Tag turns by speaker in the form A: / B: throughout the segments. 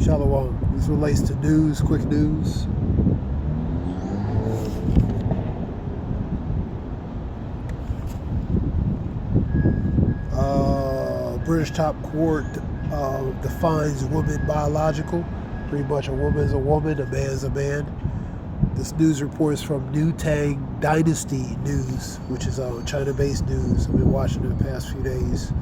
A: Shalom. This relates to news, quick news. British top court defines woman biological. Pretty much a woman is a woman, a man is a man. This news report is from New Tang Dynasty News, which is China-based news. I've been watching it the past few days.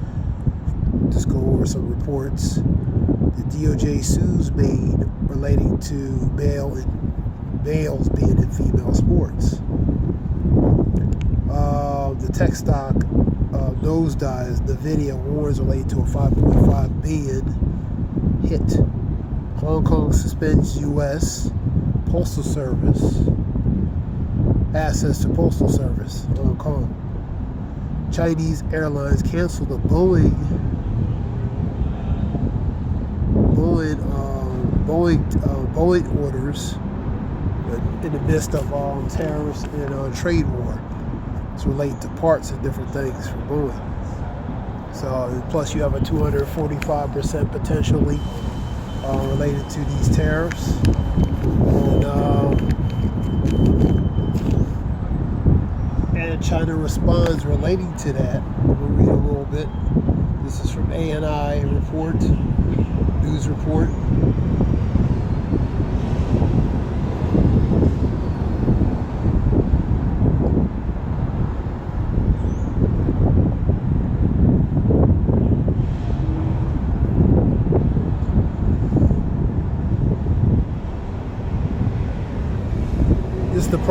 A: Just go over some reports. The DOJ sues maid relating to males being in female sports. The tech stock nosedives. NVIDIA warns related to a 5.5 billion hit. Hong Kong suspends U.S. Postal Service access to Postal Service. Hong Kong. Chinese airlines canceled the Boeing orders in the midst of tariffs and trade war. It's related to parts and different things for Boeing. So plus you have a 245% potential leak related to these tariffs. And China responds relating to that. We'll read a little bit. This is from ANI report, news report.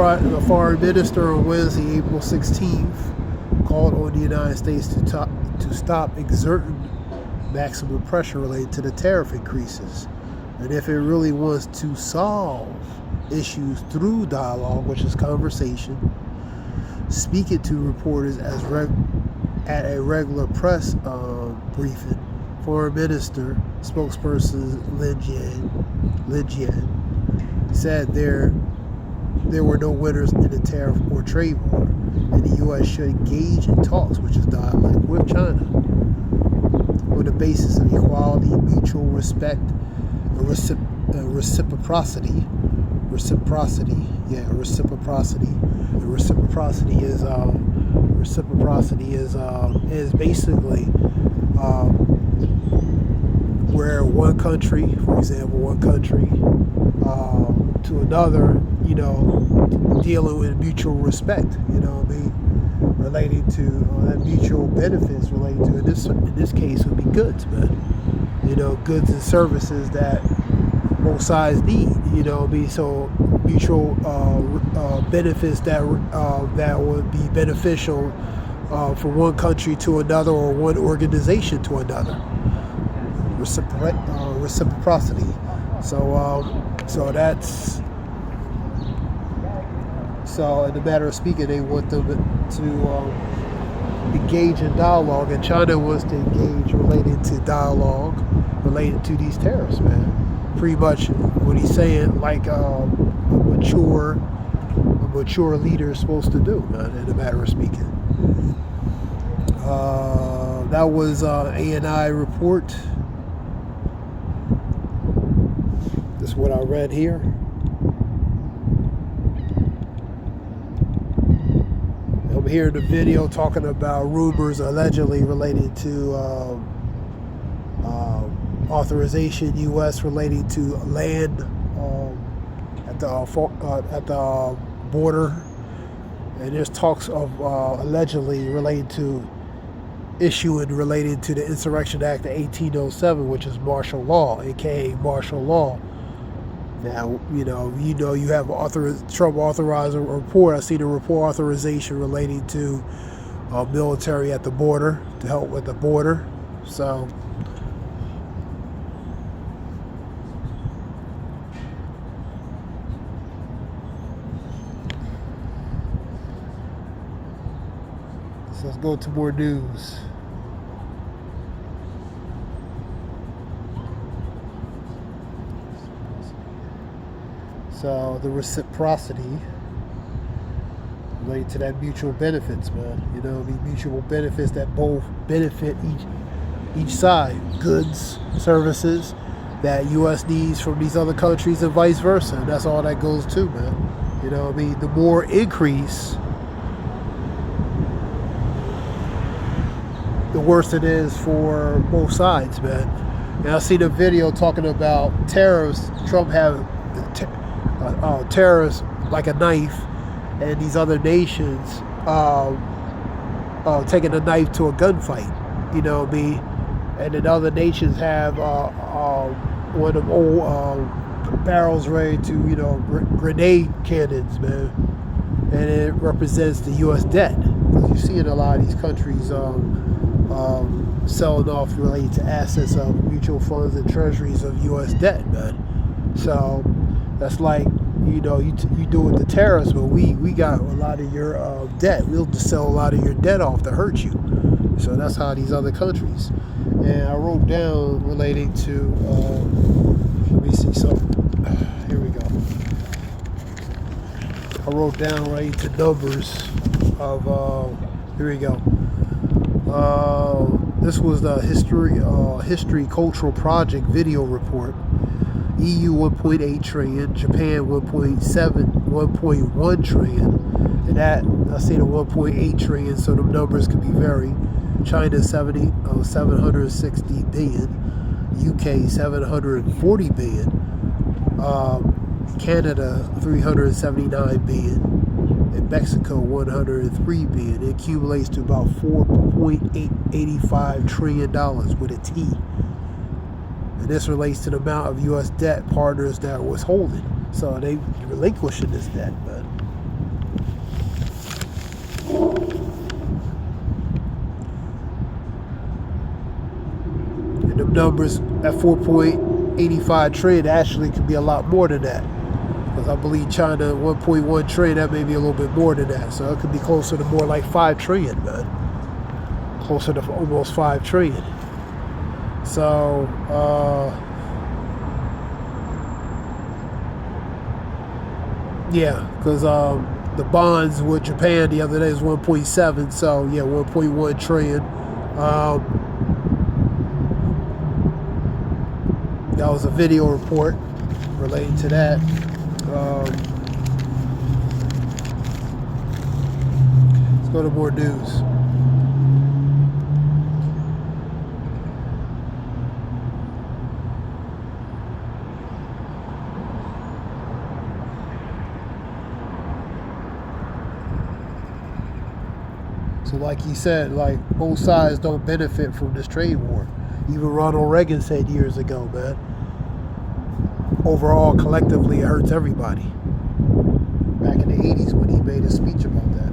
A: The foreign minister on Wednesday, April 16th, called on the United States to stop exerting maximum pressure related to the tariff increases. And if it really wants to solve issues through dialogue, which is conversation, speaking to reporters at a regular press briefing, Foreign Minister spokesperson Lin Jian said there were no winners in the tariff or trade war, and the U.S. should engage in talks, which is dialogue, with China on the basis of equality, mutual respect, and reciprocity. Reciprocity is basically where one country, for example, to another, dealing with mutual respect, relating to that mutual benefits relating to, in this case would be goods, man. Goods and services that both sides need, so mutual benefits that would be beneficial from one country to another or one organization to another. Reciprocity. So that's. So in the matter of speaking, they want them to engage in dialogue, and China wants to engage related to dialogue related to these tariffs, man. Pretty much what he's saying, like a mature leader is supposed to do, man, in the matter of speaking. That was ANI report. This is what I read here. I'm hearing the video talking about rumors allegedly related to authorization U.S. relating to land at the border, and there's talks of allegedly related to issuing related to the Insurrection Act of 1807, which is martial law, aka martial law. Now, you have Trump authorized a report. I see the report authorization relating to military at the border to help with the border. So, let's go to more news. So the reciprocity related to that mutual benefits, man. Mutual benefits that both benefit each side. Goods, services, that U.S. needs from these other countries and vice versa. And that's all that goes to, man. You know what I mean? The more increase, the worse it is for both sides, man. And I seen a video talking about tariffs. Trump have tariffs like a knife, and these other nations taking a knife to a gunfight. You know what I mean? And then other nations have one of them old barrels ready to, you know, grenade cannons, man. And it represents the U.S. debt, because you see in a lot of these countries selling off related to assets of mutual funds and treasuries of U.S. debt, man. So that's like, you know, you do it to tariffs, but we got a lot of your debt. We'll just sell a lot of your debt off to hurt you. So that's how these other countries. And I wrote down relating to, let me see something. Here we go. I wrote down relating to numbers of, here we go. This was the history cultural project video report. EU 1.8 trillion, Japan 1.1 trillion, and that I say the 1.8 trillion, so the numbers could be varied. China 760 billion, UK 740 billion, Canada 379 billion, and Mexico 103 billion. It accumulates to about $4.85 trillion with a T. And this relates to the amount of U.S. debt partners that was holding. So they relinquishing this debt, man. And the numbers at 4.85 trillion actually could be a lot more than that. Because I believe China 1.1 trillion, that may be a little bit more than that. So it could be closer to more like 5 trillion, man. Closer to almost 5 trillion. So, yeah, because the bonds with Japan the other day is 1.7, so yeah, 1.1 trillion. That was a video report relating to that. Let's go to more news. So like he said, like both sides don't benefit from this trade war. Even Ronald Reagan said years ago, man, overall, collectively, it hurts everybody. Back in the 80s when he made a speech about that.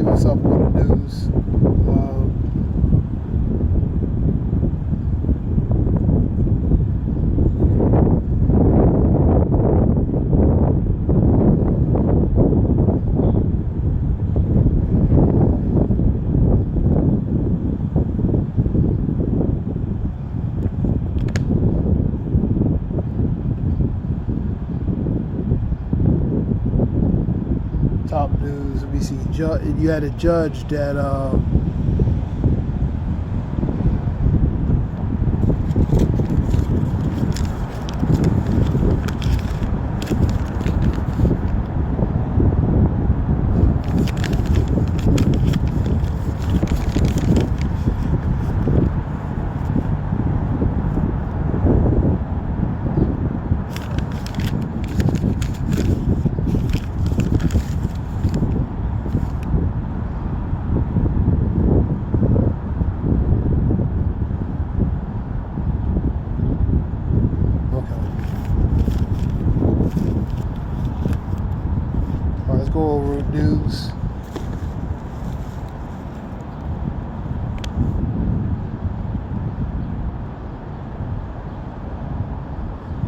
A: What's up on the news. Top news. Let me see. You had a judge that go over news.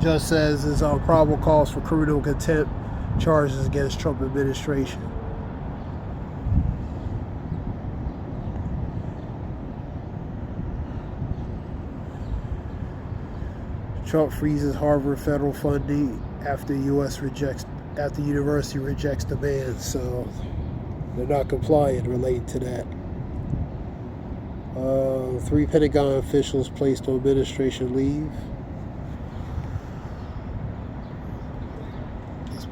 A: Judge says there's probable cause for criminal contempt charges against Trump administration. Trump freezes Harvard federal funding after university rejects demands. So they're not compliant related to that. 3 Pentagon officials placed on administration leave. That's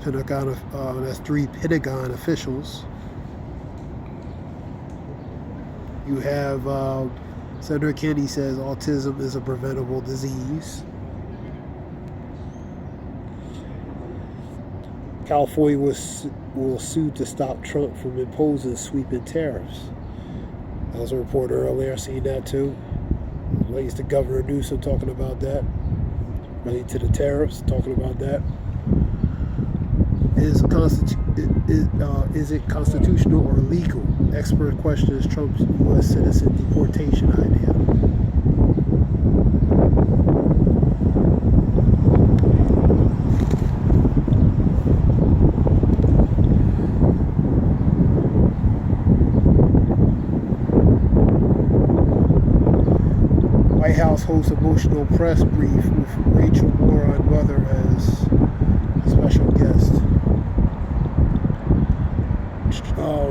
A: 3 Pentagon officials. You have Senator Kennedy says autism is a preventable disease. California will sue to stop Trump from imposing sweeping tariffs. That was a report earlier. I seen that too. Relates to Governor Newsom talking about that. Related to the tariffs, talking about that. Is it constitutional or legal? Expert questions Trump's U.S. citizen deportation idea. White House hosts emotional press brief with Rachel Moore on weather as a special guest.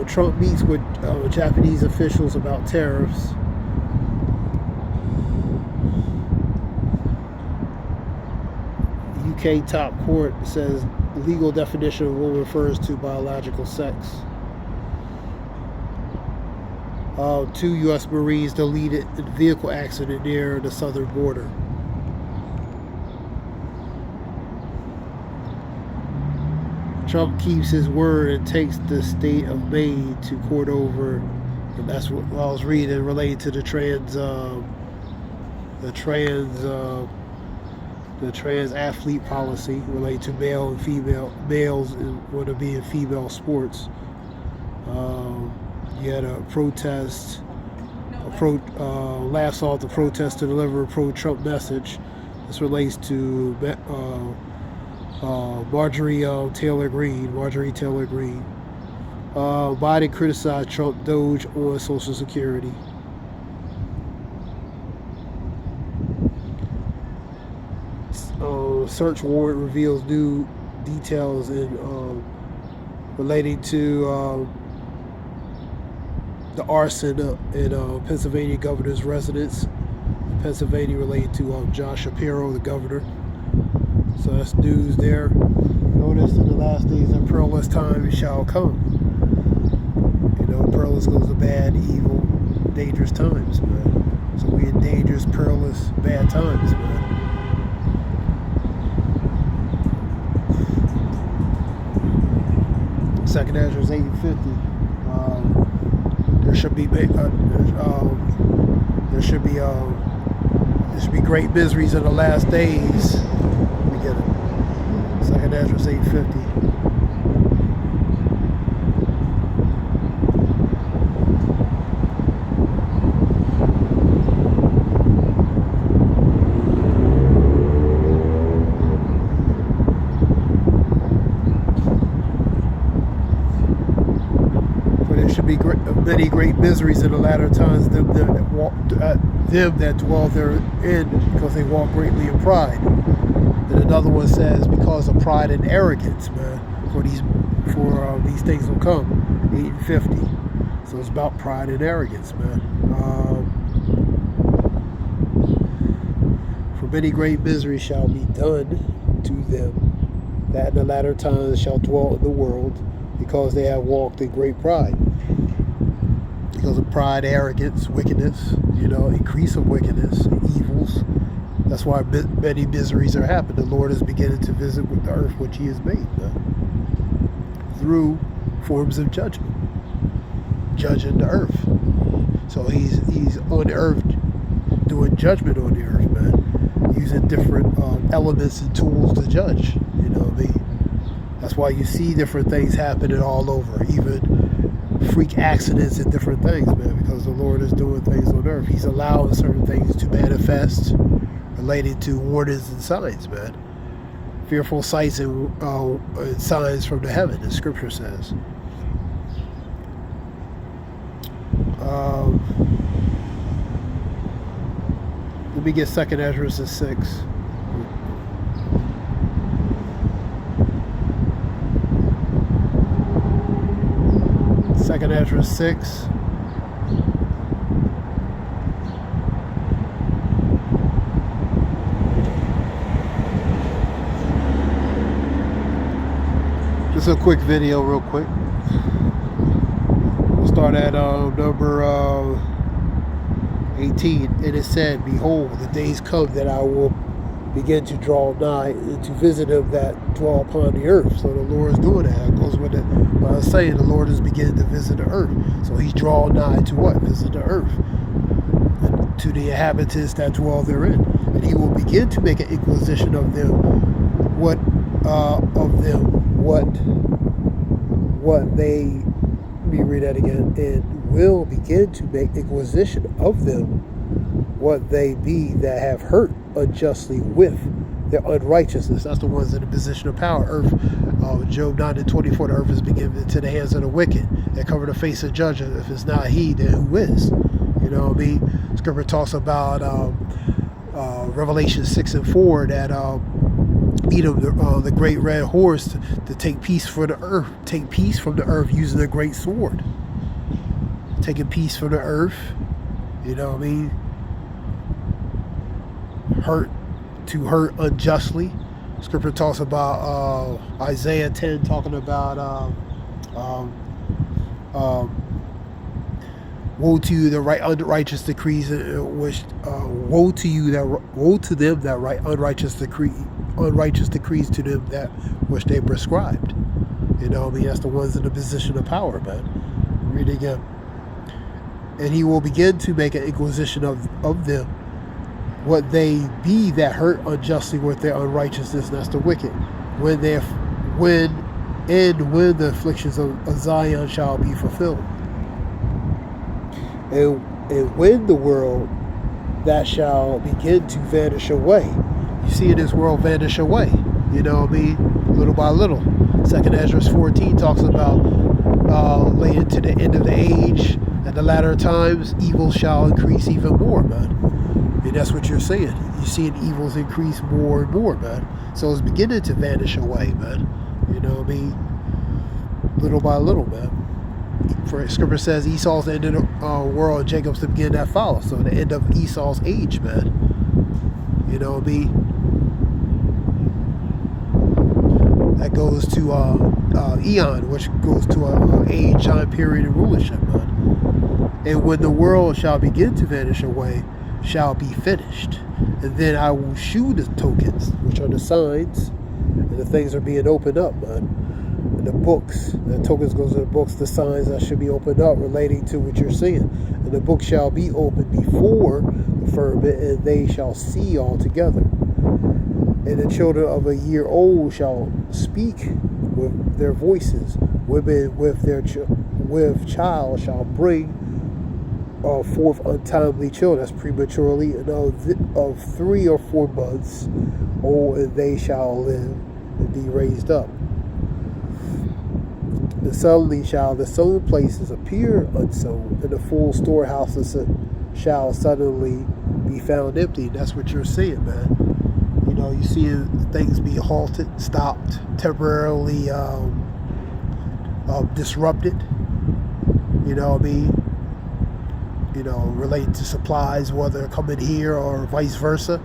A: Trump meets with Japanese officials about tariffs. UK top court says the legal definition of woman refers to biological sex. 2 U.S. Marines deleted in vehicle accident near the southern border. Trump keeps his word and takes the state of Maine to court over, and that's what I was reading related to the trans athlete policy related to male and female males want to be in female sports. You had a protest, laughs off the protest to deliver a pro-Trump message. This relates to Marjorie Taylor Greene. Biden criticized Trump Doge on Social Security. Search warrant reveals new details in relating to the arson in Pennsylvania governor's residence in Pennsylvania related to Josh Shapiro, the governor. So that's news there. Notice in the last days and perilous times shall come. You know, perilous goes to bad, evil, dangerous times, man. So we in dangerous, perilous, bad times, man. Second Ezra's 8:50. There should be great miseries in the last days. Let me get it. Second Ezra's 8:50. Many great miseries in the latter times, them that dwell therein, because they walk greatly in pride. And another one says, because of pride and arrogance, man, for these things will come. 8:50. So it's about pride and arrogance, man. For many great miseries shall be done to them that in the latter times shall dwell in the world, because they have walked in great pride. Because of pride, arrogance, wickedness, increase of wickedness, evils. That's why many miseries are happening. The Lord is beginning to visit with the earth which He has made, through forms of judgment, judging the earth. So He's on the earth doing judgment on the earth, man, using different elements and tools to judge. You know what I mean? That's why you see different things happening all over, even freak accidents and different things, man, because the Lord is doing things on earth. He's allowing certain things to manifest related to warnings and signs, man. Fearful sights and signs from the heaven, as Scripture says. Let me get 2 Ezra 6. Second Ezra 6. Just a quick video real quick. We'll start at number 18. And it said, "Behold, the days come that I will begin to draw nigh and to visit them that dwell upon the earth." So the Lord is doing that. It goes with it. What I was saying, the Lord is beginning to visit the earth. So he's drawing nigh to what? Visit the earth. And to the inhabitants that dwell therein. And he will begin to make an inquisition of them. What they, let me read that again, and will begin to make inquisition of them what they be that have hurt unjustly with their unrighteousness. That's the ones in the position of power. Earth, Job 9:24, the earth is given into the hands of the wicked that cover the face of judgment. If it's not he, then who is? You know what I mean? Scripture talks about Revelation 6:4 that Edom, the great red horse, to take peace for the earth, take peace from the earth using a great sword. Taking peace from the earth, you know what I mean? Hurt unjustly. Scripture talks about Isaiah 10, talking about woe to you that write unrighteous decrees, which woe to them that write unrighteous decrees to them that which they prescribed. You know what I mean? That's the ones in the position of power, man. Read it again. And he will begin to make an inquisition of them, what they be that hurt unjustly with their unrighteousness. That's the wicked. When the afflictions of Zion shall be fulfilled. And when the world that shall begin to vanish away. You see this world vanish away. You know what I mean? Little by little. Second Ezra 14 talks about later to the end of the age, at the latter times, evil shall increase even more, man. And that's what you're seeing. You're seeing evils increase more and more, man. So it's beginning to vanish away, man. You know what I mean? Little by little, man. For Scripture says Esau's the end of the world, Jacob's the beginning that follows. So the end of Esau's age, man. You know what I mean? That goes to Eon, which goes to an age, time period of rulership, man. And when the world shall begin to vanish away, shall be finished. And then I will shew the tokens, which are the signs, and the things are being opened up, man. And the books, the tokens goes to the books, the signs that should be opened up relating to what you're seeing. And the book shall be opened before the firmament, and they shall see all together. And the children of a year old shall speak with their voices. Women with child shall bring forth untimely children, that's prematurely, and of 3 or 4 months old, and they shall live and be raised up. And suddenly shall the sown places appear unsown, and the full storehouses shall suddenly be found empty. That's what you're seeing, man. You know, you see things be halted, stopped, temporarily disrupted. You know what I mean? You know, related to supplies, whether coming here or vice versa.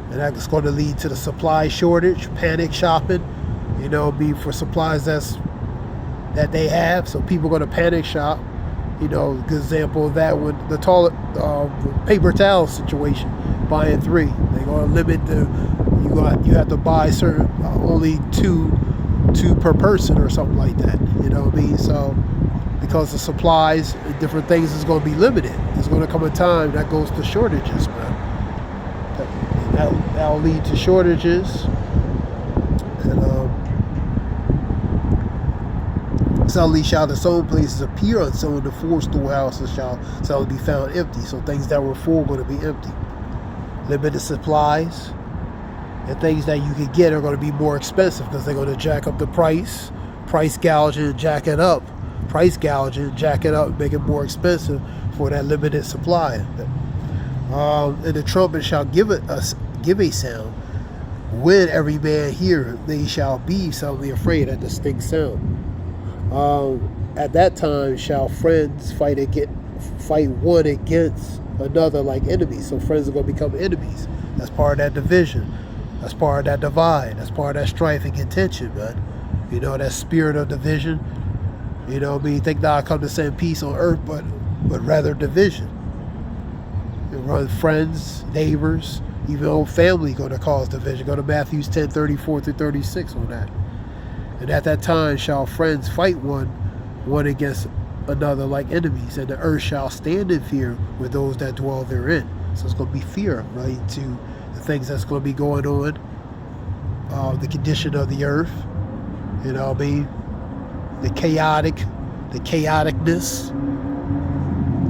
A: And that's going to lead to the supply shortage, panic shopping, you know, be for supplies that they have. So people are going to panic shop. You know, a good example of that with the toilet, paper towel situation, buying 3. They're going to limit you have to buy certain, only two per person or something like that. You know what I mean? So, because the supplies and different things is going to be limited. There's going to come a time that goes to shortages, man. That'll lead to shortages. And suddenly shall the sown places appear unsown, the 4 storehouses shall be found empty. So things that were full are going to be empty. Limited supplies and things that you can get are going to be more expensive because they're going to jack up the price gouging, jack it up, make it more expensive for that limited supply. And the trumpet shall give a sound. When every man hear, they shall be suddenly afraid at the distinct sound. At that time shall friends fight one against another like enemies. So friends are going to become enemies. That's part of that division. That's part of that divide. That's part of that strife and contention, man. You know, that spirit of division. You know what I mean? Think not come to send peace on earth, but rather division. You run friends, neighbors, even old family going to cause division. Go to Matthew 10:34-36 on that. And at that time shall friends fight one against another like enemies, and the earth shall stand in fear with those that dwell therein. So it's going to be fear related to the things that's going to be going on, the condition of the earth, you know what I mean? The chaoticness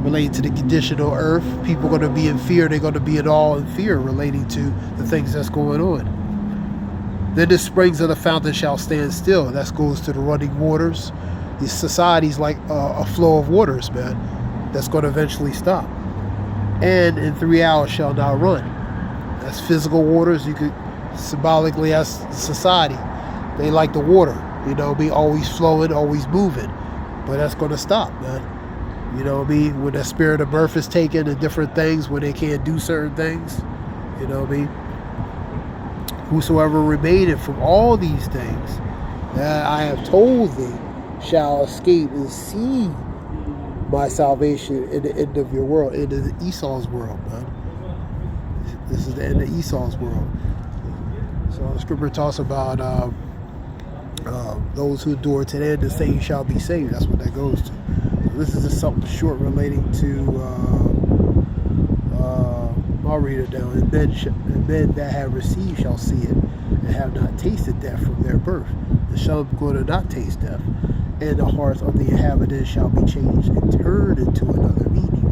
A: relating to the condition of earth. People are going to be in fear. They're going to be in awe and fear relating to the things that's going on. Then the springs of the fountain shall stand still. That goes to the running waters. These societies like a flow of waters, man, that's going to eventually stop. And in 3 hours shall not run. That's physical waters. You could symbolically as society. They like the water, you know, be always flowing, always moving. But that's going to stop, man. You know what I mean? When that spirit of birth is taken and different things, when they can't do certain things, you know what I mean? Whosoever remaineth from all these things that I have told thee shall escape and see my salvation in the end of your world, into Esau's world, man. This is the end of Esau's world. So the scripture talks about those who endure to the end, the same shall be saved. That's what that goes to. So this is just something short relating to I'll read it down. And men that have received shall see it, and have not tasted death from their birth. And some going to not taste death. And the hearts of the inhabitants shall be changed and turned into another meaning.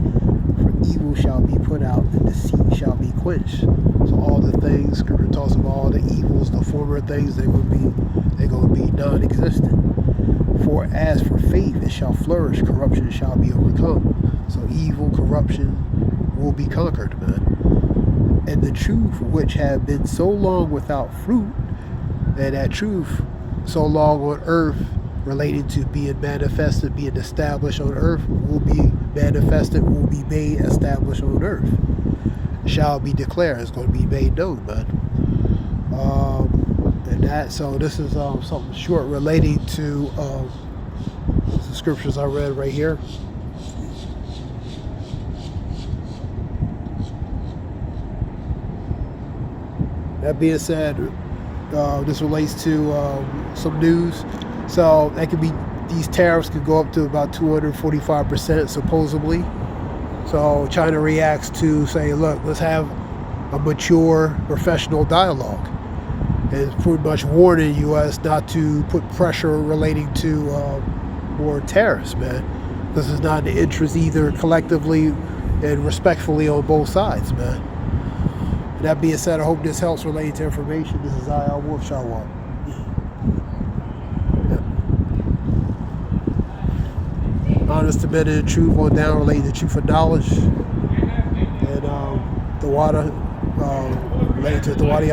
A: For evil shall be put out, and deceit shall be quenched. So all the things, scripture talks about all the evils, the former things, they're going to be non-existent. For as for faith, it shall flourish, corruption shall be overcome. So evil, corruption will be conquered, man. And the truth, which had been so long without fruit, and that truth so long on earth, relating to being manifested, being established on earth, will be manifested, will be made established on earth, shall be declared. It's going to be made known, man. And that, so this is something short relating to the scriptures I read right here. That being said, this relates to some news. So that could be, these tariffs could go up to about 245% supposedly. So China reacts to say, look, let's have a mature professional dialogue. And it's pretty much warning the U.S. not to put pressure relating to more tariffs, man. This is not in the interest either collectively and respectfully on both sides, man. That being said, I hope this helps relating to information. This is I.L. Wolf Shawwalk. Honest to men and truth on down relating to truth and knowledge. And the water related to the water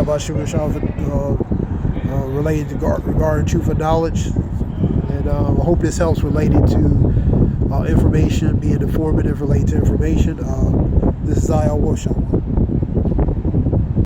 A: related to regarding truth and knowledge. And I hope this helps related to information, being informative related to information. This is I.L. Wolf Shawwalk.